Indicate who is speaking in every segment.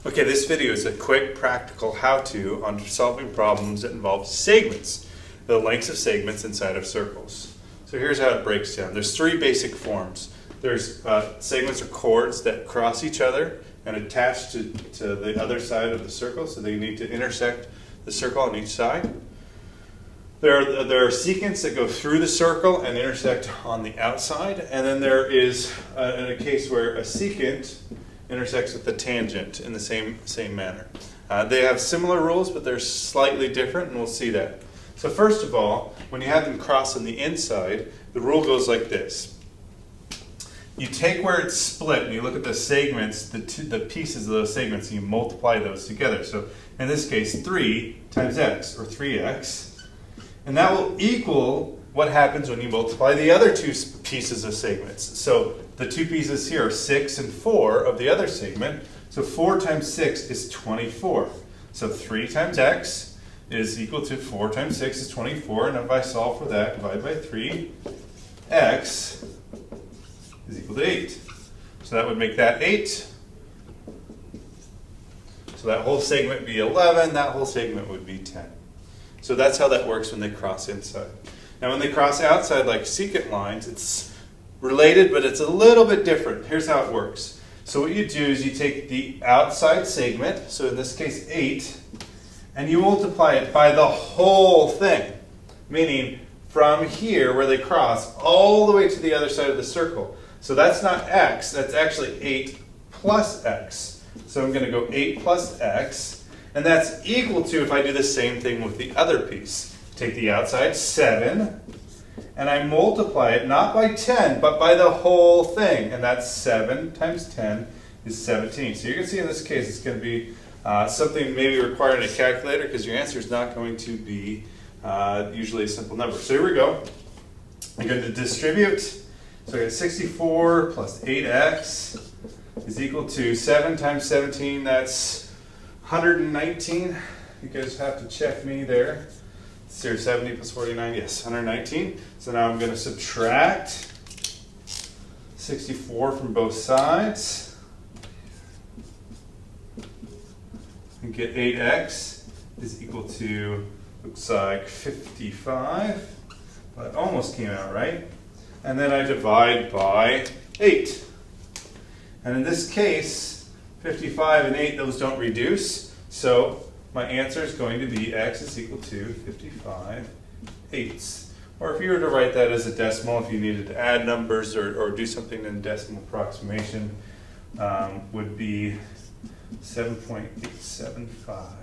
Speaker 1: Okay, this video is a quick practical how-to on solving problems that involve segments, the lengths of segments inside of circles. So here's how it breaks down. There's three basic forms. There's segments or chords that cross each other and attach to the other side of the circle, so they need to intersect the circle on each side. There are secants that go through the circle and intersect on the outside, and then there is in a case where a secant intersects with the tangent in the same manner. They have similar rules, but they're slightly different, and we'll see that. So first of all, when you have them cross on the inside, the rule goes like this. You take where it's split, and you look at the segments, the pieces of those segments, and you multiply those together. So in this case, 3 times x, or 3x, and that will equal what happens when you multiply the other two pieces of segments. So the two pieces here are 6 and 4 of the other segment. So 4 times 6 is 24. So 3 times x is equal to 4 times 6 is 24. And if I solve for that, divide by 3, x is equal to 8. So that would make that 8. So that whole segment would be 11. That whole segment would be 10. So that's how that works when they cross inside. Now when they cross outside like secant lines, it's related, but it's a little bit different. Here's how it works. So what you do is you take the outside segment, so in this case 8, and you multiply it by the whole thing. Meaning from here where they cross all the way to the other side of the circle. So that's not x, that's actually 8 plus x. So I'm going to go 8 plus x, and that's equal to, if I do the same thing with the other piece. Take the outside 7, and I multiply it not by 10, but by the whole thing. And that's 7 times 10 is 17. So you can see in this case it's going to be something maybe requiring a calculator, because your answer is not going to be usually a simple number. So here we go. I'm going to distribute. So I got 64 plus 8x is equal to 7 times 17. That's 119. You guys have to check me there. So 70 plus 49, yes, 119. So now I'm going to subtract 64 from both sides and get 8x is equal to, looks like 55. That almost came out right. And then I divide by 8. And in this case, 55 and 8, those don't reduce. So my answer is going to be x is equal to 55/8. Or if you were to write that as a decimal, if you needed to add numbers or do something in decimal approximation, would be 7.875.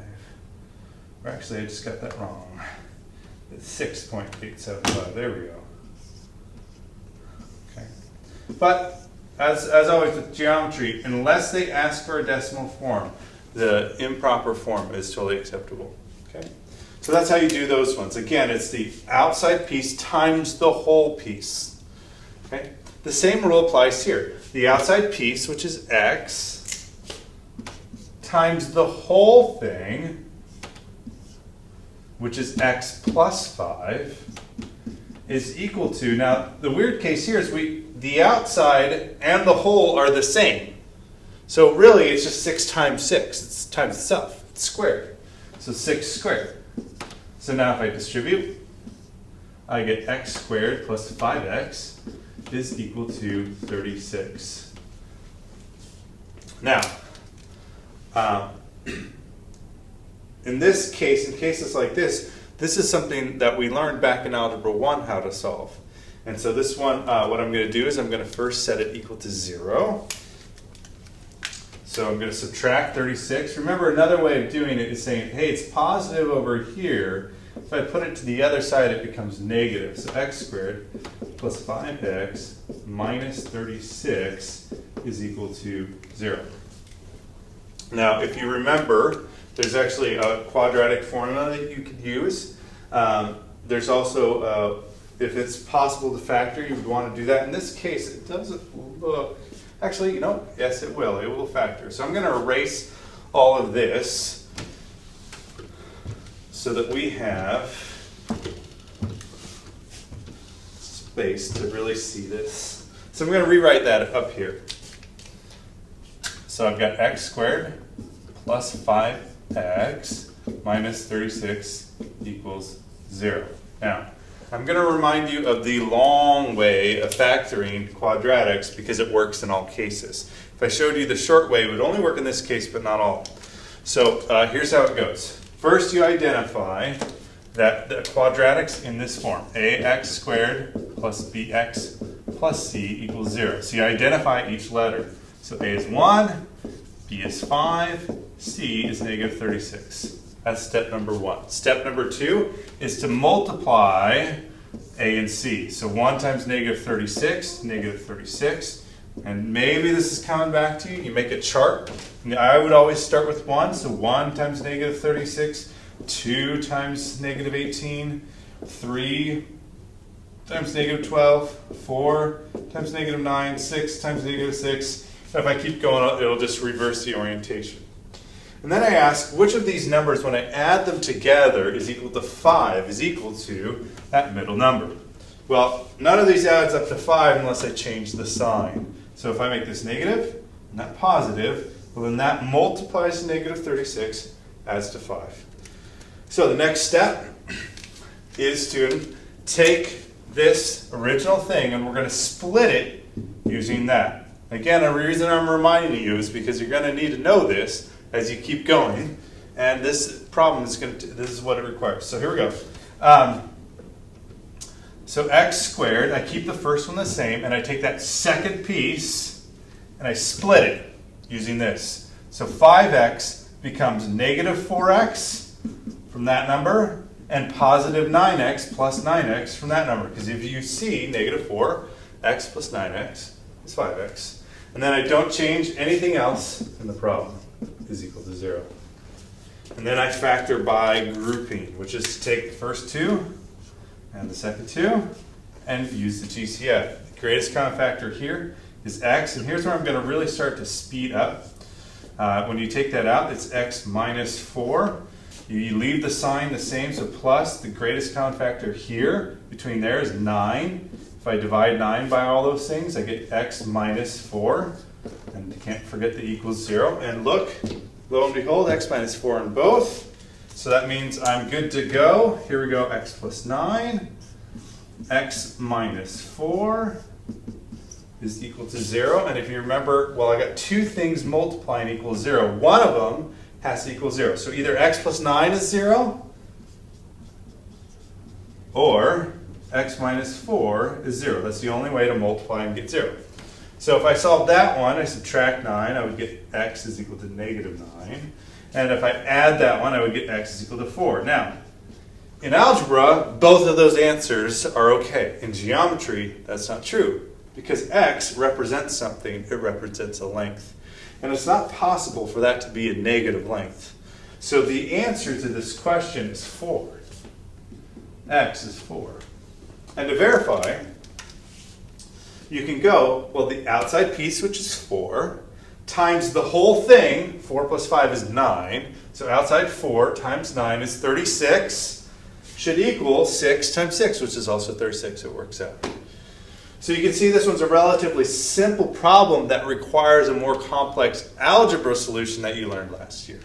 Speaker 1: Or actually, I just got that wrong. It's 6.875. There we go. Okay. But as always with geometry, unless they ask for a decimal form, the improper form is totally acceptable. Okay? So that's how you do those ones. Again, it's the outside piece times the whole piece. Okay? The same rule applies here. The outside piece, which is x, times the whole thing, which is x plus 5, is equal to, now the weird case here is the outside and the whole are the same. So really, it's just 6 times 6. It's times itself. It's squared. So 6 squared. So now if I distribute, I get x squared plus 5x is equal to 36. Now, in this case, in cases like this is something that we learned back in Algebra 1 how to solve. And so this one, what I'm going to do is I'm going to first set it equal to 0. So I'm going to subtract 36. Remember, another way of doing it is saying, hey, it's positive over here. If I put it to the other side, it becomes negative. So x squared plus 5x minus 36 is equal to 0. Now, if you remember, there's actually a quadratic formula that you could use. There's also, if it's possible to factor, you would want to do that. In this case, it doesn't look... Actually, you know, yes, it will. It will factor. So I'm going to erase all of this so that we have space to really see this. So I'm going to rewrite that up here. So I've got x squared plus 5x minus 36 equals 0. Now, I'm going to remind you of the long way of factoring quadratics because it works in all cases. If I showed you the short way, it would only work in this case, but not all. So here's how it goes. First, you identify that the quadratic's in this form, ax squared plus bx plus c equals 0. So you identify each letter. So a is 1, b is 5, c is negative 36. That's step number 1. Step number 2 is to multiply a and c. So 1 times negative 36, negative 36. And maybe this is coming back to you. You make a chart. And I would always start with 1. So 1 times negative 36, 2 times negative 18, 3 times negative 12, 4 times negative 9, 6 times negative 6. If I keep going, it'll just reverse the orientation. And then I ask, which of these numbers, when I add them together, is equal to 5, is equal to that middle number? Well, none of these adds up to 5 unless I change the sign. So if I make this negative and that positive, well then that multiplies to negative 36, adds to 5. So the next step is to take this original thing and we're going to split it using that. Again, the reason I'm reminding you is because you're going to need to know this as you keep going, and this problem is this is what it requires. So here we go. So x squared, I keep the first one the same, and I take that second piece and I split it using this. So 5x becomes negative 4x from that number, and positive 9x plus 9x from that number. Because if you see negative 4x plus 9x is 5x. And then I don't change anything else in the problem is equal to 0. And then I factor by grouping, which is to take the first two and the second two and use the GCF. The greatest common factor here is x, and here's where I'm going to really start to speed up. When you take that out, it's x minus 4. You leave the sign the same, so plus the greatest common factor here between there is 9. If I divide 9 by all those things, I get x minus 4. And you can't forget the equals 0. And look, lo and behold, x minus 4 in both. So that means I'm good to go. Here we go, x plus 9. X minus 4 is equal to 0. And if you remember, well, I got two things multiplying equals 0. One of them has to equal 0. So either x plus 9 is 0, or x minus 4 is 0. That's the only way to multiply and get 0. So if I solve that one, I subtract 9, I would get x is equal to negative 9. And if I add that one, I would get x is equal to 4. Now, in algebra, both of those answers are okay. In geometry, that's not true. Because x represents something, it represents a length. And it's not possible for that to be a negative length. So the answer to this question is 4. X is 4. And to verify, you can go, well, the outside piece, which is 4, times the whole thing, 4 plus 5 is 9. So outside 4 times 9 is 36, should equal 6 times 6, which is also 36, so it works out. So you can see this one's a relatively simple problem that requires a more complex algebra solution that you learned last year.